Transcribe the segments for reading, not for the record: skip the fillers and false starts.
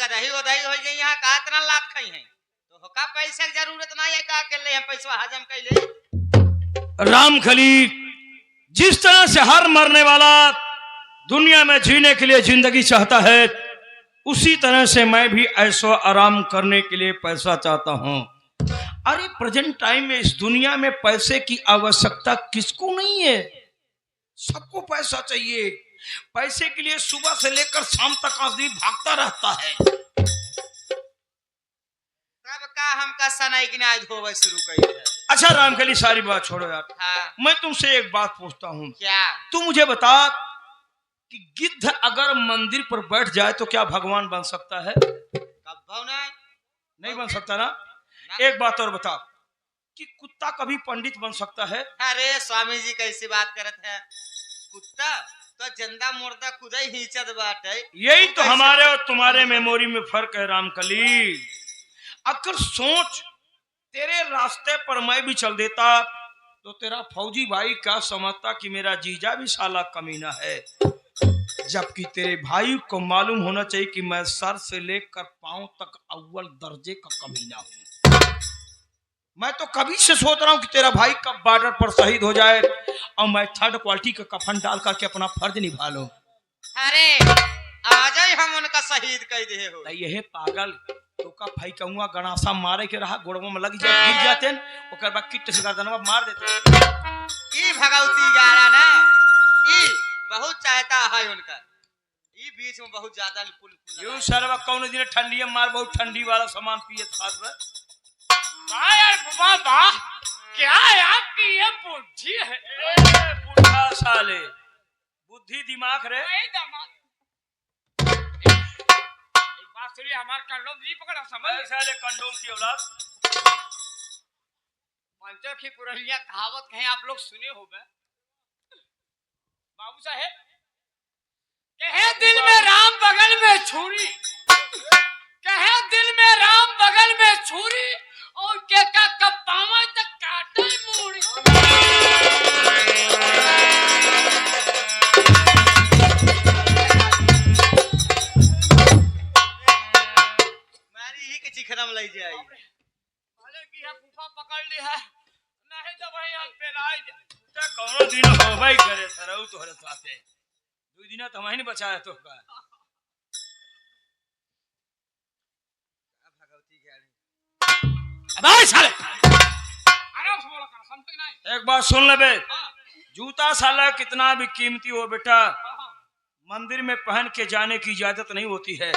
गदही उदही हो गई यहाँ का इतना लाभ खाई है तो होका पैसे की जरूरत नहीं है का के ले हम पैसा हजम कैले। राम खली, जिस तरह से हर मरने वाला दुनिया में जीने के लिए जिंदगी चाहता है, उसी तरह से मैं भी ऐशो आराम करने के लिए पैसा चाहता हूँ। अरे प्रेजेंट टाइम में इस दुनिया में पैसे की आवश्यकता किसको नहीं है? सबको पैसा चाहिए। पैसे के लिए सुबह से लेकर शाम तक आदमी भागता रहता है। तब का हमका सनाई की आज होवे शुरू कर है। अच्छा रामकली, सारी बात छोड़ो यार। हाँ। मैं तुमसे एक बात पूछता हूँ। क्या? तू मुझे बता कि गिद्ध अगर मंदिर पर बैठ जाए तो क्या भगवान बन सकता है? कब नहीं बन सकता ना? एक बात और बता कि कुत्ता कभी पंडित बन सकता है? अरे स्वामी जी कैसी बात करत है, कुत्ता तो जिंदा मुर्दा खुदा ही हिचत बात है। यही तो हमारे और तुम्हारे मेमोरी में फर्क है रामकली। अगर सोच, तेरे रास्ते पर मैं भी चल देता तो तेरा फौजी भाई क्या समझता कि मेरा जीजा भी साला कमीना है, जबकि तेरे भाई को मालूम होना चाहिए कि मैं सर से लेकर पांव तक अव्वल दर्जे का कमीना हूं। मैं तो कभी से सोच रहा हूं कि तेरा भाई कब बॉर्डर पर शहीद हो जाए और मैं थर्ड क्वालिटी का कफन डाल करके अपना फर्ज निभा लूं। अरे आज ही हम उनका शहीद कर दे हो। यही पागल तो का भाई कहूंगा गणासा मारे के रहा, गोड़ों में लग जाए, गिर जाते ओकर बाद किट से गर्दनवा मार देते। ई भगवती गारा ना, ई बहुत चाहता है उनका, ई बीच में बहुत ज्यादा पुल यू सरवा कौन दिन ठंडी मार, बहुत ठंडी वाला सामान पिए खास में। वाह यार बाबा, क्या आपकी ये बुद्धि है? बुढ़ा साले, बुद्धि दिमाग रे। एक बात सुनिए, हमारा कंडोम नहीं पकड़ा समझ साले, कंडोम की औलाद। पंचों की पुरानिया कहावत कहीं आप लोग सुने हो बे? बाबू साहेब कहे दिल में राम बगल में छुरी, कहे दिल में राम बगल में छुरी और के का कपावा तक काटे मूड़ी। मारी ही के चिखरम ले जाई। भले की है फूफा पकड़ ली है, नहीं तो भाई हम पे लाई त कोनो दिन होबई करे सरऊ तोहरे साथे। दू दिन त हमही नहीं बचाया तो का। भगवती गाड़ी अबे साले, आराम से बोला कर, समझ नहीं। एक बात सुन ले बे, जूता साला कितना भी कीमती हो बेटा, मंदिर में पहन के जाने की इजाजत नहीं होती है,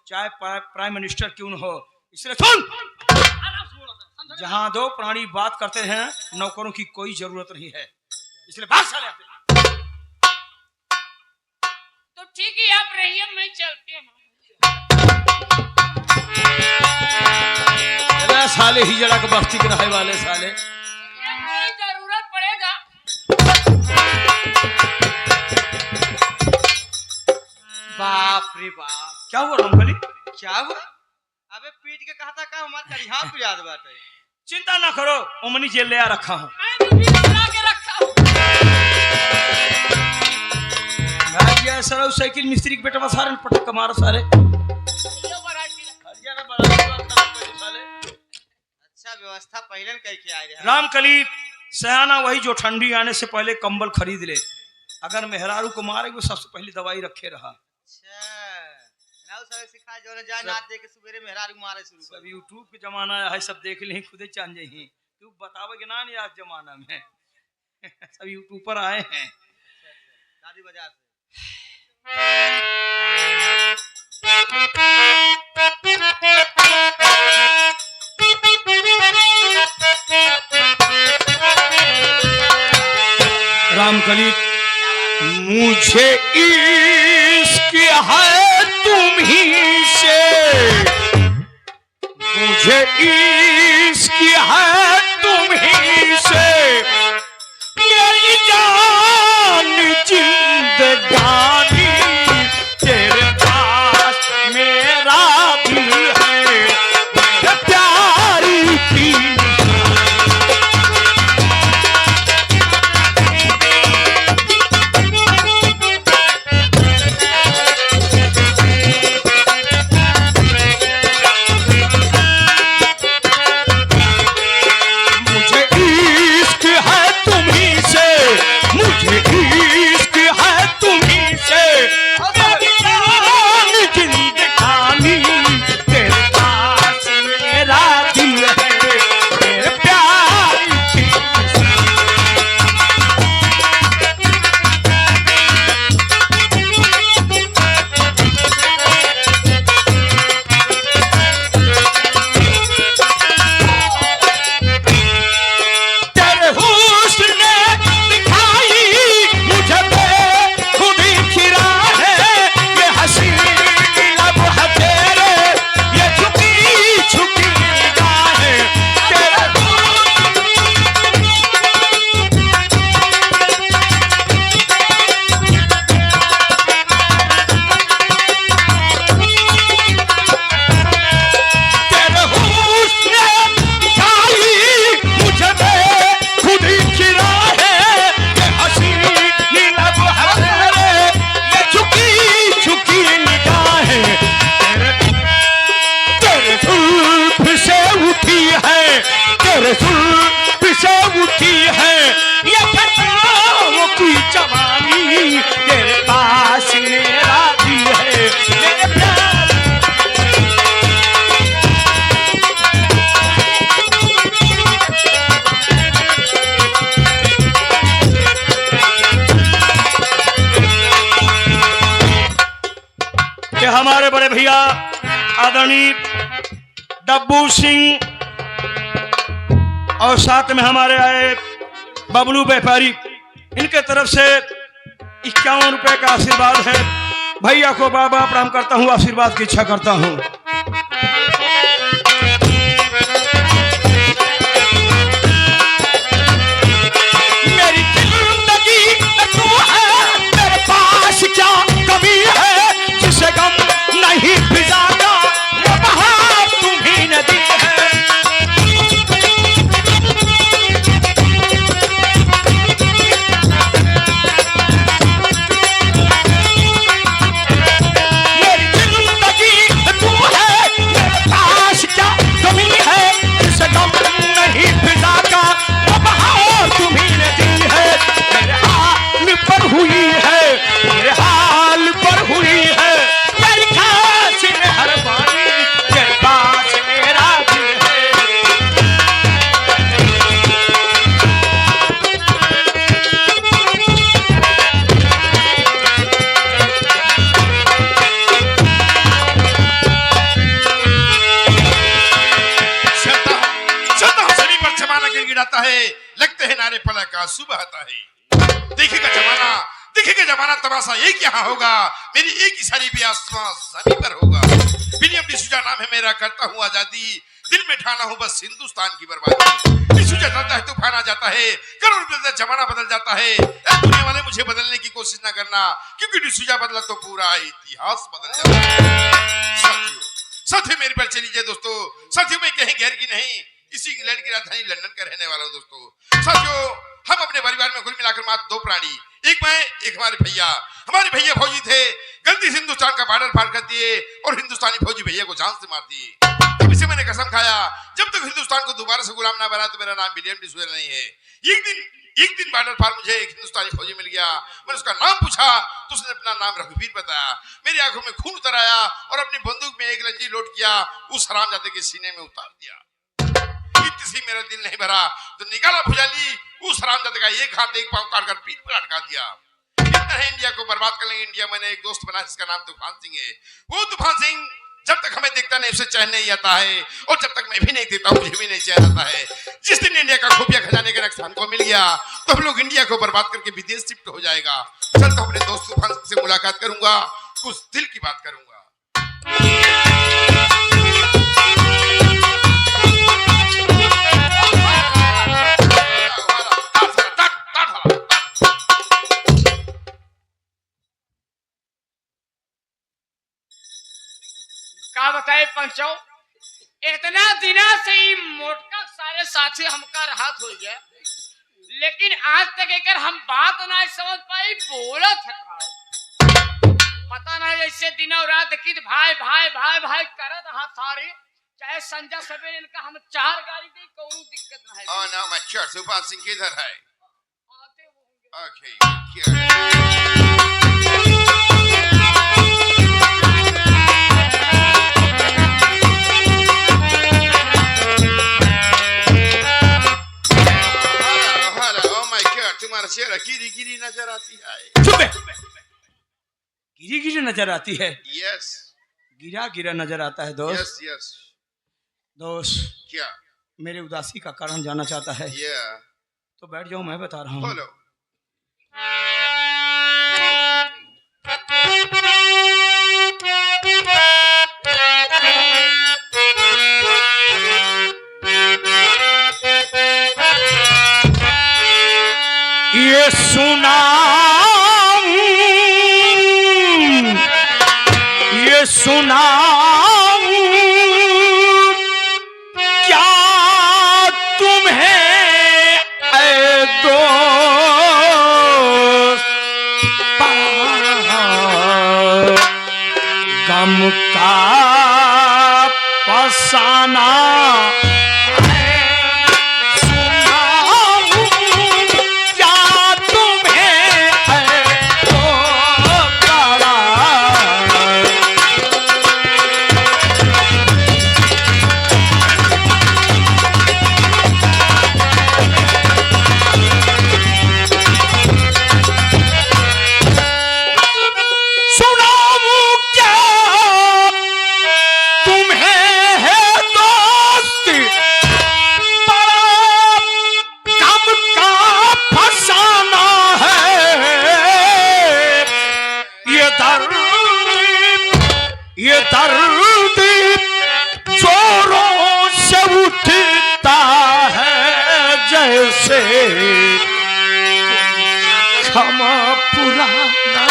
चाहे प्राइम मिनिस्टर क्यों न हो। इसलिए सुन, आराम से बोला कर, समझ। जहां दो प्राणी बात करते हैं नौकरों की कोई जरूरत नहीं है, इसलिए भाग साले। तो ठीक है, आप रहिए, मैं चलती हूँ। साले ही जरा के बस्ती के रहे वाले साले। जरूरत पड़ेगा। बाप रे बाप, क्या हुआ रामकली? क्या हुआ? अबे पीट के कहता का हमार करिहा पे याद बाटे। चिंता ना करो, ओमनी जेल ले आ रखा हूँ। मैं भी बना के रखा हूँ। मैं सर साइकिल मिस्त्री के बेटा सारे पटक मारो सारे। ये वैरायटी रखा। अच्छा व्यवस्था पहले करके आए रहे। रामकली सयाना वही जो ठंडी आने से पहले कंबल खरीद ले, अगर मेहरारू को मारे वो सबसे पहले दवाई रखे रहा। अच्छा नाउ सब सिखा जो न जान हाथ दे के सवेरे मेहरारू मारे शुरू कर। सब यूट्यूब के जमाना है, सब देख ले खुदे जान जाही। तू बतावे कि ना नहीं आज जमाना में सब यूट्यूब पर आए हैं। दादी बाजार से रामकली, मुझे इश्क है तुम ही से, मुझे इश्क है तुम ही से, मेरी जान जिंदगानी तेरे पास मेरा दिल है, मेरे प्यारी की। कि हमारे बड़े भैया आदरणीय डब्बू सिंह और साथ में हमारे आए बबलू व्यापारी, इनके तरफ से 51 रुपए का आशीर्वाद है। भैया को बार बार प्रणाम करता हूँ, आशीर्वाद की इच्छा करता हूँ। मेरी जिंदगी तू है, मेरे पास क्या कमी है, जिसे गम नहीं भिजाता वो बहार तुम्ही ने दी है। लगते हैं नारे पला का सुबह आता है। देखेगा जमाना तमाशा एक यहाँ होगा, मेरी एक इशारे भी आसमां जमीन पर होगा। विलियम डिसूजा नाम है मेरा, करता हूँ आजादी, दिल में ठाना हूँ बस हिंदुस्तान की बर्बादी। डिसूजा जाता है तूफान आ जाता है, करोड़ बदलता जमाना बदल जाता है। दुनिया वाले मुझे बदलने की कोशिश ना करना, क्योंकि डिसूजा बदला तो पूरा इतिहास बदल जाता है। साथियों मेरे पर चलिए दोस्तों, साथियों में कहीं गैर की नहीं, इसी इंग्लैंड की राजधानी लंदन का रहने वाला हूं दोस्तों। साथियों हम अपने परिवार में कुल मिलाकर मात्र 2 प्राणी, एक मैं एक हमारे भैया फौजी थे, गलती से हिंदुस्तान का बॉर्डर पार कर दिए और हिंदुस्तानी फौजी भैया को जान से मार दिए। तब से मैंने कसम खाया जब तक हिंदुस्तान को दोबारा से गुलाम ना बना तो मेरा नाम विलियम डिसूजा नहीं है। एक दिन बॉर्डर पार मुझे एक हिंदुस्तानी फौजी मिल गया, मैंने उसका नाम पूछा तो उसने अपना नाम रघुवीर बताया। मेरी आंखों में खून उतर आया और अपनी बंदूक में एक लंजी लोड किया, उस हरामजादे के सीने में उतार दिया। इतनी मेरा दिल नहीं भरा तो निकाला भुजाली, उस हरामजादे का एक हाथ एक पांव काट कर पीठ पर अटका दिया। इतना है इंडिया को बर्बाद कर लेंगे। इंडिया मैंने एक दोस्त बना जिसका नाम तूफान सिंह है। वो तूफान सिंह जब तक हमें देखता नहीं उसे चैन नहीं आता है, और जब तक मैं भी नहीं देखता मुझे भी नहीं चैन आता है। जिस दिन इंडिया का खुफिया खजाने का नक्शा हमको मिल गया तो हम लोग इंडिया को बर्बाद करके विदेश शिफ्ट हो जाएगा। चल तो अपने दोस्त तूफान सिंह से मुलाकात करूंगा, कुछ दिल की बात करूंगा। का बताए पंचो, इतना दिना से ही मोटका सारे साथी हमका राहत हो गया, लेकिन आज तक एक हम बात ना समझ पाई, बोलत है पता नहीं ऐसे दिन और रात की भाई भाई भाई भाई करत हाथ सारे, चाहे संजय सवेरे इनका हम 4 गाड़ी दे कोई दिक्कत नहीं। ओह नो माय चर्च, तूफान सिंह किधर है? आते होंगे। ओके तुम्हारा चेहरा गिरी गिरी नजर आती है। चुप है। गिरी गिरी नजर आती है? यस। गिरा गिरा नजर आता है दोस्त। Yes yes. दोस्त क्या मेरे उदासी का कारण जानना चाहता है? तो बैठ जाओ, मैं बता रहा हूँ। बोलो। ये सुना क्या तुम्हें ऐ दोस्त गम का फसाना ये दर्द जोरों से उठता है जैसे क्षमा पुराना।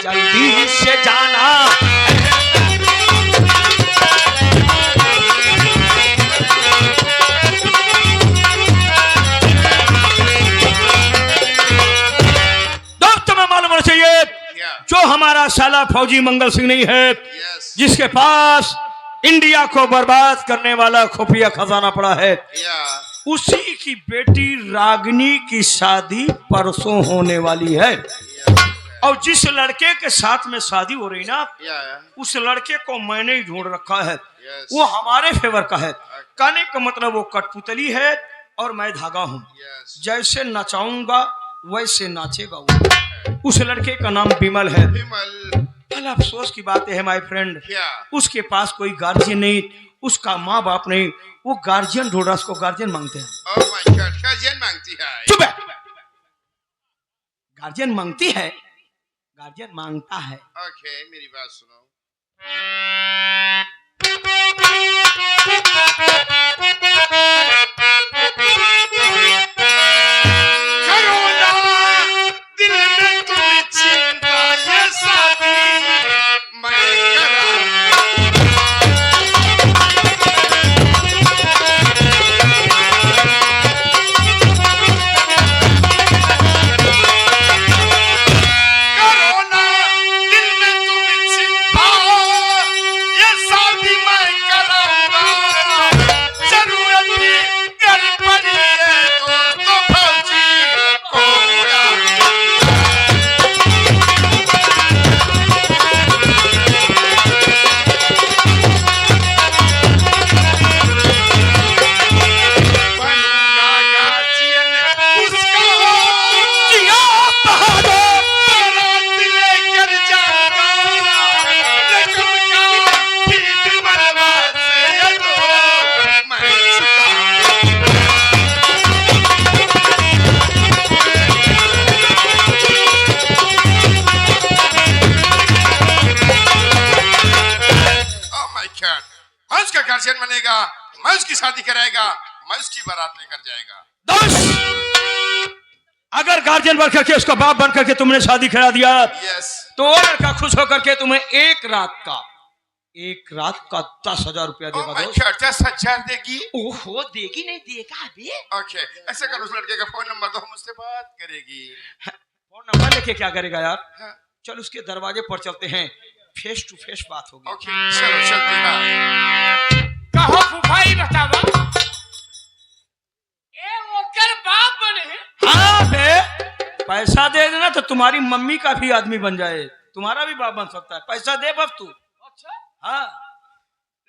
जल्दी से जाना दोस्त, तुम्हें मालूम होना चाहिए जो हमारा साला फौजी मंगल सिंह नहीं है, जिसके पास इंडिया को बर्बाद करने वाला खुफिया खजाना पड़ा है, उसी की बेटी रागिनी की शादी परसों होने वाली है। और जिस लड़के के साथ में शादी हो रही ना, उस लड़के को मैंने ही ढूंढ रखा है। वो हमारे फेवर का है। कहने का मतलब वो कठपुतली है और मैं धागा हूँ। जैसे नचाऊंगा वैसे नाचेगा वो। उस लड़के का नाम विमल है। भला अफसोस की बात है माय फ्रेंड, उसके पास कोई गार्जियन नहीं, उसका माँ बाप नहीं। वो गार्जियन ढूंढ रहा, उसको गार्जियन मांगते हैं। गार्जियन मांगती है। चुप है। गार्जियन मांगती है, गार्जियन मांगता है। ओके, मेरी बात सुनो। दिल में तुम चिंता ये शादी मैं करा। गार्जियन बनेगा, मैं उसकी शादी कराएगा, मैं उसकी बारात लेकर जाएगा। दोस्त, अगर गार्जियन बन करके उसका बाप बन करके तुमने शादी करा दिया, तो वो लड़का खुश होकर के तुम्हें एक रात का 10,000 रुपया देगा। 10,000 देगी? ओहो, देगी नहीं देगा अभी। ओके, ऐसा कर, उस लड़के का फोन नंबर दो, हम उससे बात करेगी। फोन नंबर लेके क्या करेगा यार? हाँ। चल उसके दरवाजे पर चलते हैं, फेस टू फेस बात होगी। ओके, चलो चलते हैं। कहो फुफाई बतावा, ए ओकर बाप बने। हाँ बे, पैसा दे देना तो तुम्हारी मम्मी का भी आदमी बन जाए, तुम्हारा भी बाप बन सकता है। पैसा दे बस तू। अच्छा, हाँ,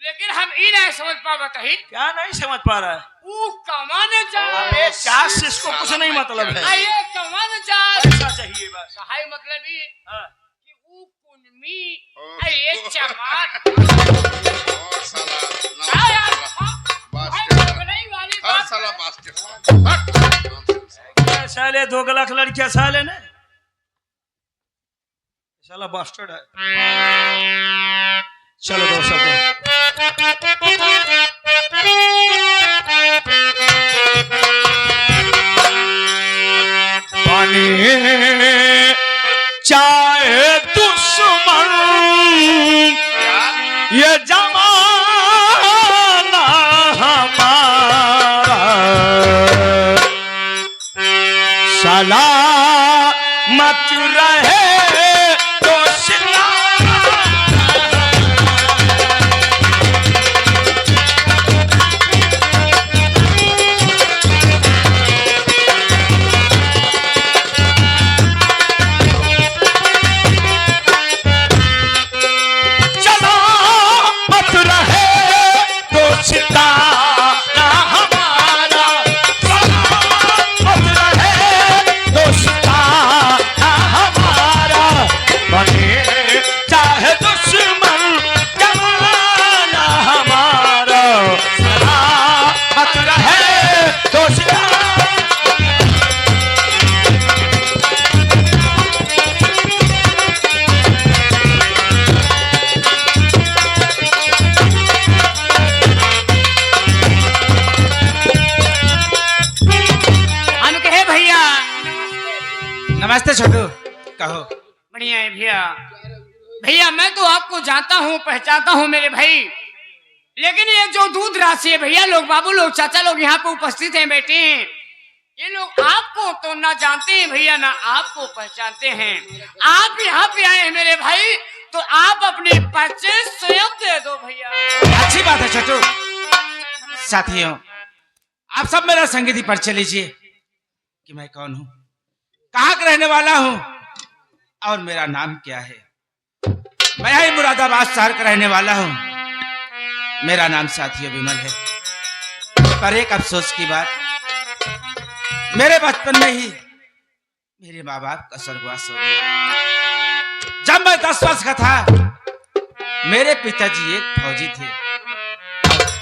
लेकिन हम ई नहीं समझ पा बताही। क्या नहीं समझ पा रहा है? वो कमाने जा, अबे चार से इसको कुछ नहीं मतलब है। आइए कमाने जा, पैसा चाहिए बस। सहाय मतलब ही हाँ। कि वो कुनमी आइए चमार और साला क्या यार, बास्केट वाली और बात। साला बास्केट साले 2 लाख लड़कियां साले ने, साला बास्टर्ड है। चलो दोस्तों, पानी चाहे दुश्मन ये जमाना हमारा, सलामत रहे तो नमस्ते छोटू, कहो। बढ़िया है भैया। भैया मैं तो आपको जानता हूँ, पहचानता हूँ मेरे भाई, लेकिन ये जो दूध राशि है भैया, लोग बाबू लोग चाचा लोग यहाँ पे उपस्थित हैं, बैठे हैं, ये लोग आपको तो ना जानते हैं भैया, ना आपको पहचानते हैं। आप यहाँ पे आए हैं मेरे भाई, तो आप अपने परिचय स्वयं दे दो भैया। अच्छी बात है छोटू। साथियों, आप सब मेरा संगीत ही परिचय लीजिए कि मैं कौन हूँ, कहाँ का रहने वाला हूँ और मेरा नाम क्या है। मैं ही मुरादाबाद शहर का रहने वाला हूँ। मेरा नाम साथियों विमल है। पर एक अफसोस की बात, मेरे बचपन में ही मेरे माँ बाप का स्वर्गवास हो गया। जब मैं 10 वर्ष का था, मेरे पिताजी एक फौजी थे।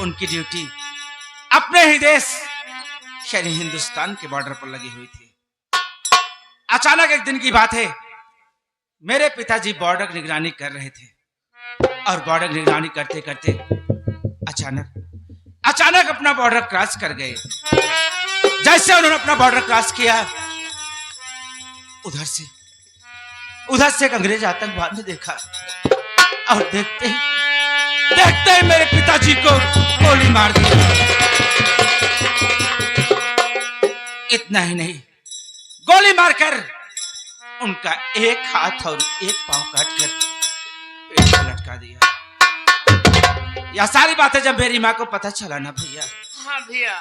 उनकी ड्यूटी अपने ही देश यानी हिंदुस्तान के बॉर्डर पर लगी हुई थी। अचानक एक दिन की बात है, मेरे पिताजी बॉर्डर की निगरानी कर रहे थे और बॉर्डर की निगरानी करते करते अचानक अपना बॉर्डर क्रॉस कर गए। जैसे उन्होंने अपना बॉर्डर क्रॉस किया, उधर से एक अंग्रेज आतंकवाद ने देखा और देखते ही मेरे पिताजी को गोली मार दी। इतना ही नहीं, गोली मारकर उनका एक हाथ और एक पांव काटकर पेट पर लटका दिया। यह सारी बातें जब मेरी माँ को पता चला ना भैया, हाँ भैया,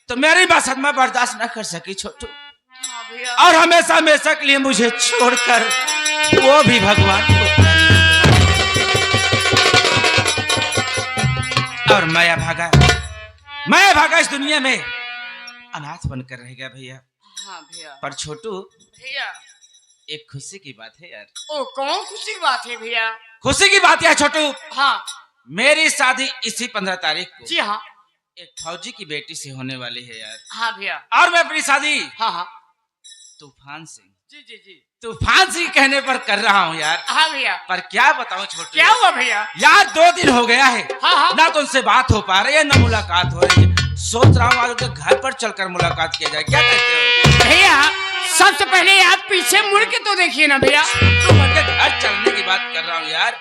तो मेरी बात सदमा बर्दाश्त न कर सकी छोटू, हाँ भैया। और हमेशा हमेशा के लिए मुझे छोड़कर वो भी भगवान को, और मैं भागा इस दुनिया में अनाथ बनकर रह गया भैया। हाँ भैया। पर छोटू, भैया एक खुशी की बात है यार। ओ, कौन खुशी की बात है भैया? खुशी की बात है छोटू, हाँ मेरी शादी इसी 15 तारीख को जी हाँ, एक फौजी की बेटी से होने वाली है यार। हाँ भैया। और मैं अपनी शादी हाँ हाँ, तूफान सिंह जी तूफान सिंह कहने पर कर रहा हूँ यार। हाँ भैया। पर क्या बताऊँ छोटू, क्या हुआ भैया? यार 2 दिन हो गया है, हाँ हाँ, ना तो उनसे बात हो पा रही है ना मुलाकात हो रही है। सोच रहा हूँ आज उनके घर पर चलकर मुलाकात किया जाए, क्या कहते हो? भैया सबसे पहले आप पीछे मुड़ के तो देखिए ना भैया। तुम उनके घर चलने की बात कर रहा हूँ यार।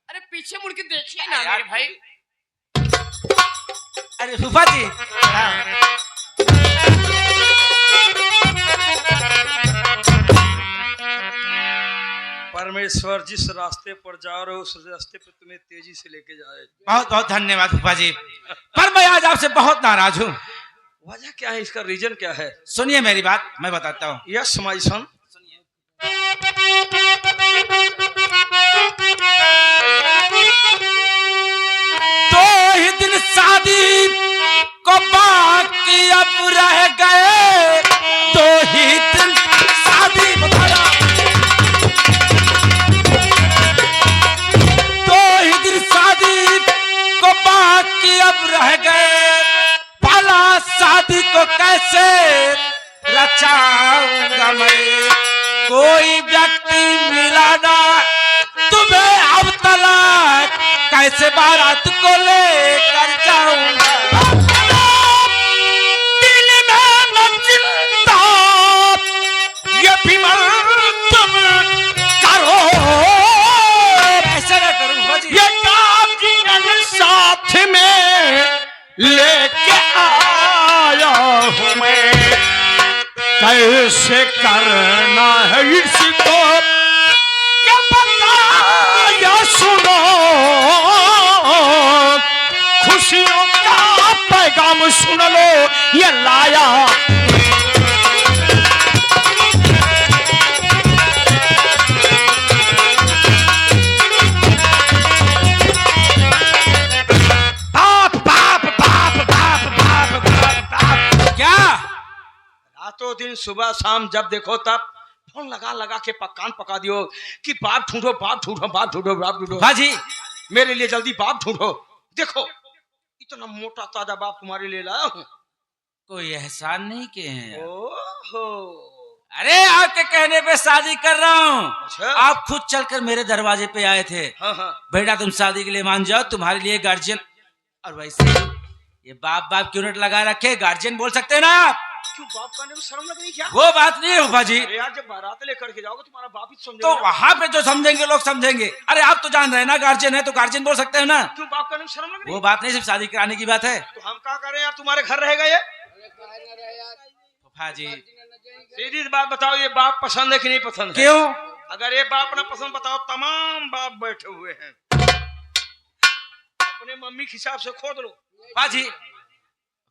अरे पीछे मुड़ के देखिए ना यार, मेरे भाई। अरे फूफा जी, परमेश्वर जिस रास्ते पर जा रहे हो उस रास्ते पर तुम्हें तेजी से लेके जाए। बहुत बहुत धन्यवाद फूफा जी। पर मैं आज आपसे बहुत नाराज हूँ। वजह क्या है, इसका रीजन क्या है? सुनिए मेरी बात, मैं बताता हूँ। Yes my son. दो ही दिन शादी को बाकी अब रह गए, 2 ही दिन शादी बताया, 2 ही दिन शादी को बाकी अब रह गए। भला शादी को कैसे रचाऊंगा मैं, कोई व्यक्ति मिला ना तुम्हें, अब तलाक कैसे बारात को लेकर जाऊंगा। दिल में न चिंता ये भी तुम करो, ऐसे न करूं ये काम जीवन साथ में लेके आया हूं मैं, कैसे करना है इसको ये बताया सुनो, खुशियों का पैगाम सुन लो ये लाया। बाप बाप बाप बाप बाप बाप बाप, क्या रातों दिन सुबह शाम जब देखो तब फोन लगा के कान पका दियो कि बाप ढूंढो बाप ढूंढो बाप ढूंढो बाप ढूंढो। हाँ जी, मेरे लिए जल्दी बाप ढूंढो। देखो इतना मोटा ताजा बाप तुम्हारे लिए लाया हूँ। कोई एहसान नहीं किए हैं। ओहो, अरे आपके कहने पे शादी कर रहा हूँ। अच्छा। आप खुद चलकर मेरे दरवाजे पे आए थे। हाँ हाँ, बेटा तुम शादी के लिए मान जाओ, तुम्हारे लिए गार्जियन। और वैसे ये बाप बाप क्यों नट लगा रखे, गार्जियन बोल सकते हैं ना आप। क्यों बाप करने में शर्म लग रही क्या? वो बात नहीं है फूफा जी। अरे यार जब बारात लेकर के जाओगे तुम्हारा बाप ही समझेगा तो ना। वहां पे जो समझेंगे लोग समझेंगे। अरे आप तो जान रहे हैं ना, गार्जियन है तो गार्जियन बोल सकते हैं ना। क्यों बाप करने में शर्म लग रही? वो बात नहीं, सिर्फ शादी कराने की बात है। तो हम क्या करें यार, तुम्हारे घर रहेगा ये? फूफा जी सीधी सी बात बताओ, ये बाप पसंद है कि नहीं पसंद है? क्यों? अगर ये बाप ना पसंद बताओ, तमाम बाप बैठे हुए हैं, अपने मम्मी के हिसाब से खोद लो। फूफा जी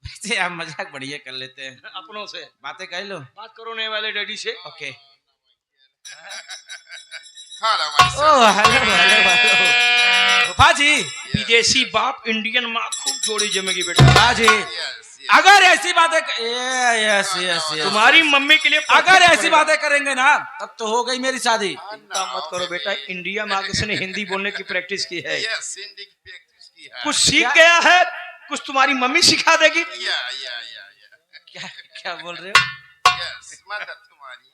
वैसे आप मजाक बढ़िया कर लेते हैं, अपनों से बातें कर लो। बात करो नए वाले डैडी से। Okay. Hello, my son. Oh hello hello hello फूफा जी। विदेशी बाप इंडियन माँ खूब जोड़ी जमेगी बेटा। फूफा जी Yes, yes. अगर ऐसी बातें यस यस यस तुम्हारी मम्मी के लिए अगर ऐसी बातें करेंगे ना तब तो हो गई मेरी शादी। चिंता मत करो बेटा, इंडिया में आके ने हिंदी बोलने की प्रैक्टिस की है, Yes, हिंदी की practice की है। कुछ सीख गया है, कुछ तुम्हारी मम्मी सिखा देगी। Yeah. क्या क्या बोल रहे हो? Yes, मदद तुम्हारी।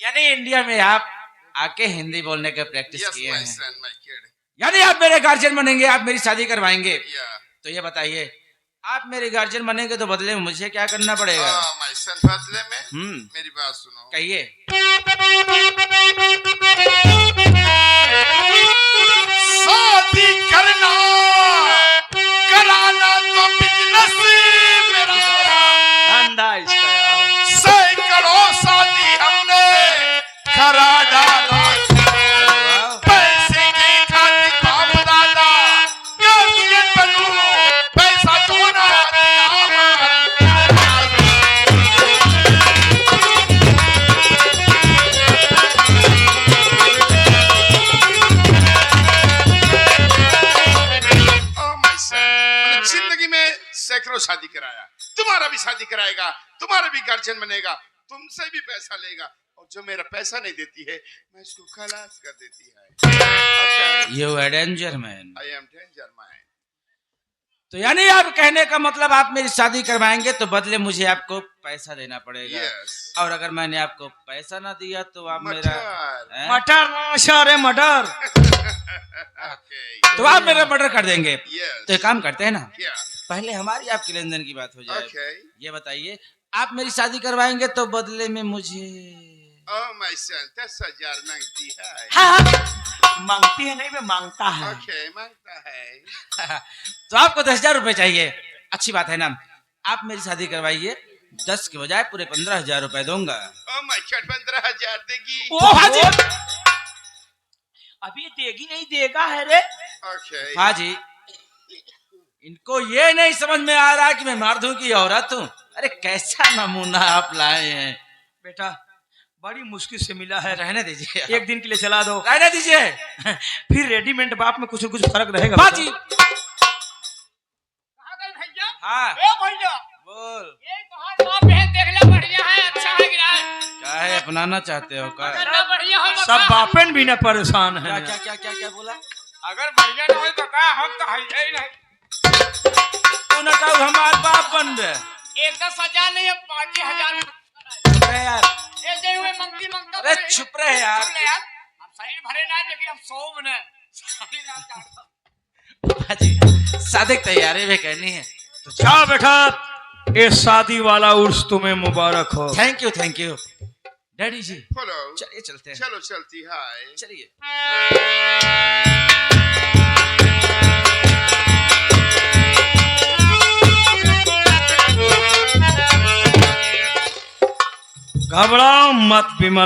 यानी इंडिया में आप आके हिंदी बोलने का प्रैक्टिस Yes, किए my हैं, son, my kid. यानी आप मेरे गार्जियन बनेंगे, आप मेरी शादी करवाएंगे। Yeah. तो ये बताइए, आप मेरे गार्जियन बनेंगे तो बदले में मुझे क्या करना पड़ेगा? My son, बदले में मेरी बात सुनो। कहिए। शादी करना कराना तो बिजनेस मेरा। धंधा इसका यार। सैकड़ों शादी हमने करा डाला, पैसे की खातिर बाप दादा गार्जियन बनूं, पैसा चोरा जिंदगी में सैकड़ों शादी कराया, तुम्हारा भी शादी कराएगा, तुम्हारा भी गार्जियन बनेगा, तुमसे भी पैसा लेगा, और जो मेरा पैसा नहीं देती है मैं इसको खलास कर देती है। You are danger man। I am danger man। तो यानी आप कहने का मतलब आप मेरी शादी करवाएंगे तो बदले मुझे आपको पैसा देना पड़ेगा। Yes। और अगर मैंने आपको पैसा ना दिया तो आप मेरा मटर। हैं? मटर नाशा रे मटर। Okay। तो आप मेरा मर्डर कर देंगे। Yes। तो एक काम करते हैं ना, क्या? पहले हमारी आपकी लेन देन की बात हो जाए। Okay। ये बताइए, आप मेरी शादी करवाएंगे तो बदले में मुझे Oh my son, 10,000 मांगती है। हाँ, मांगती है नहीं, मैं मांगता है। Okay, मांगता है। तो आपको 10,000 रुपए चाहिए। अच्छी बात है ना, आप मेरी शादी करवाइए, 10 के बजाय पूरे 15,000 रुपए दूंगा। Oh my God, 15,000 देगी। हाजी अभी देगी नहीं, देगा है रे। Okay। हाजी इनको ये नहीं समझ में आ रहा कि मैं मर्दों की औरत हूँ। अरे कैसा नमूना आप लाए हैं। बेटा बड़ी मुश्किल से मिला है, रहने दीजिए, एक दिन के लिए चला दो, रहने दीजिए। फिर रेडीमेड बाप में कुछ न कुछ फर्क रहेगा। हाजी कहाँ गए भैया? हाँ ए भैया, बोल, ये तुम्हारी माँ बहन देखना बढ़िया है, अच्छा है कि नहीं? क्या है, अपनाना चाहते हो क्या? अगर ना बढ़िया हो तो सब का? बापेन भी न परेशान क्या है। क्या क्या क्या क्या बोला? अगर बढ़िया ना हो तो का, हम तो है ही नहीं। तू न कहू हमार बाप बन रहे। एक 10,000 नहीं, 5,000। चुप रहे यार, ये जे हुए मंगती मंगता अरे तो चुप रहे यार। सुन ले यार, हम सही भरे ना, लेकिन हम 100 में सही ना चाहता। हाजी शादी की तैयारी भी करनी है। तो क्या बेटा, ये शादी वाला उर्स तुम्हें मुबारक हो। Thank you daddy ji. Follow। चलिए चलते हैं, चलो चलती है। चलिए। घबराओ मत विमल।